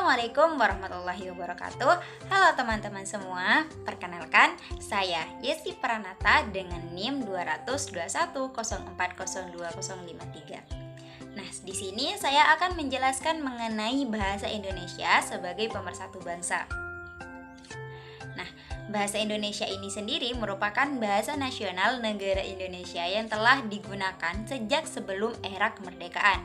Assalamualaikum warahmatullahi wabarakatuh. Halo teman-teman semua, perkenalkan saya Yesi Pranata dengan NIM 22104020053. Nah, di sini saya akan menjelaskan mengenai bahasa Indonesia sebagai pemersatu bangsa. Nah, bahasa Indonesia ini sendiri merupakan bahasa nasional negara Indonesia yang telah digunakan sejak sebelum era kemerdekaan.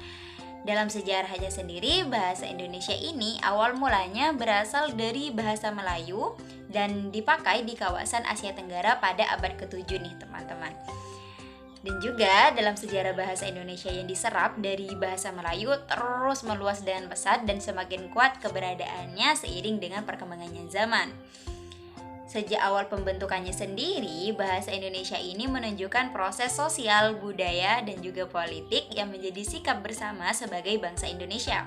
Dalam sejarahnya sendiri, bahasa Indonesia ini awal mulanya berasal dari bahasa Melayu dan dipakai di kawasan Asia Tenggara pada abad ke-7 nih teman-teman. Dan juga dalam sejarah bahasa Indonesia yang diserap dari bahasa Melayu terus meluas dengan pesat dan semakin kuat keberadaannya seiring dengan perkembangannya zaman. Sejak awal pembentukannya sendiri, bahasa Indonesia ini menunjukkan proses sosial, budaya, dan juga politik yang menjadi sikap bersama sebagai bangsa Indonesia.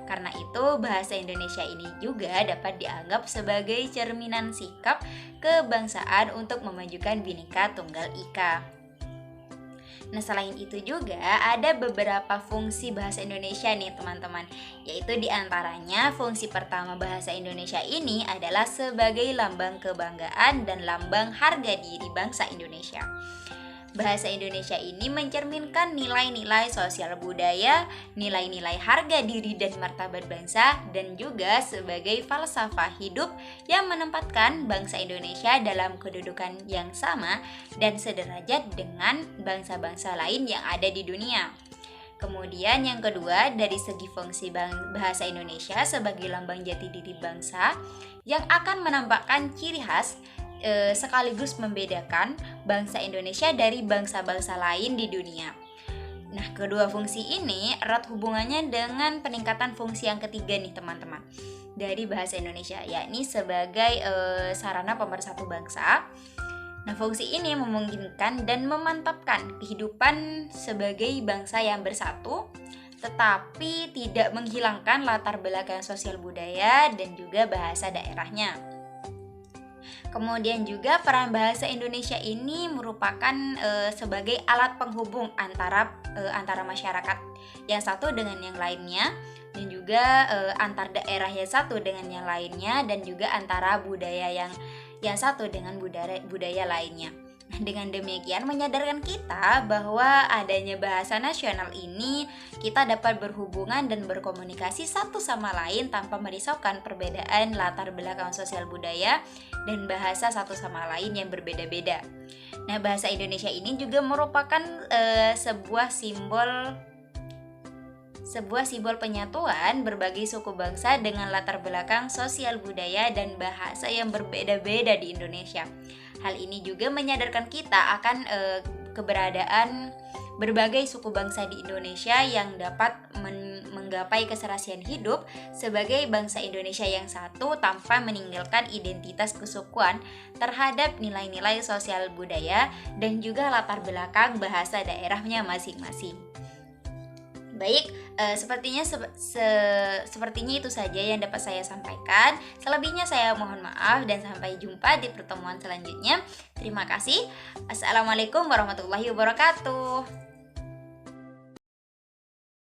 Karena itu, bahasa Indonesia ini juga dapat dianggap sebagai cerminan sikap kebangsaan untuk memajukan Bhinneka Tunggal Ika. Nah, selain itu juga ada beberapa fungsi bahasa Indonesia nih teman-teman, yaitu diantaranya fungsi pertama bahasa Indonesia ini adalah sebagai lambang kebanggaan dan lambang harga diri bangsa Indonesia. Bahasa Indonesia ini mencerminkan nilai-nilai sosial budaya, nilai-nilai harga diri dan martabat bangsa, dan juga sebagai falsafah hidup yang menempatkan bangsa Indonesia dalam kedudukan yang sama dan sederajat dengan bangsa-bangsa lain yang ada di dunia. Kemudian yang kedua, dari segi fungsi bahasa Indonesia sebagai lambang jati diri bangsa yang akan menampakkan ciri khas sekaligus membedakan bangsa Indonesia dari bangsa-bangsa lain di dunia. Nah, kedua fungsi ini erat hubungannya dengan peningkatan fungsi yang ketiga nih teman-teman dari bahasa Indonesia, yakni sebagai sarana pemersatu bangsa. Nah, fungsi ini memungkinkan dan memantapkan kehidupan sebagai bangsa yang bersatu, tetapi tidak menghilangkan latar belakang sosial budaya dan juga bahasa daerahnya. Kemudian juga peran bahasa Indonesia ini merupakan sebagai alat penghubung antara masyarakat yang satu dengan yang lainnya, dan juga antar daerah yang satu dengan yang lainnya, dan juga antara budaya yang satu dengan budaya lainnya. Nah, dengan demikian menyadarkan kita bahwa adanya bahasa nasional ini kita dapat berhubungan dan berkomunikasi satu sama lain tanpa merisaukan perbedaan latar belakang sosial budaya dan bahasa satu sama lain yang berbeda-beda. Nah, bahasa Indonesia ini juga merupakan sebuah simbol penyatuan berbagai suku bangsa dengan latar belakang sosial budaya dan bahasa yang berbeda-beda di Indonesia. Hal ini juga menyadarkan kita akan keberadaan berbagai suku bangsa di Indonesia yang dapat menggapai keserasian hidup sebagai bangsa Indonesia yang satu tanpa meninggalkan identitas kesukuan terhadap nilai-nilai sosial budaya dan juga latar belakang bahasa daerahnya masing-masing. Baik, sepertinya itu saja yang dapat saya sampaikan. Selebihnya saya mohon maaf dan sampai jumpa di pertemuan selanjutnya. Terima kasih. Assalamualaikum warahmatullahi wabarakatuh.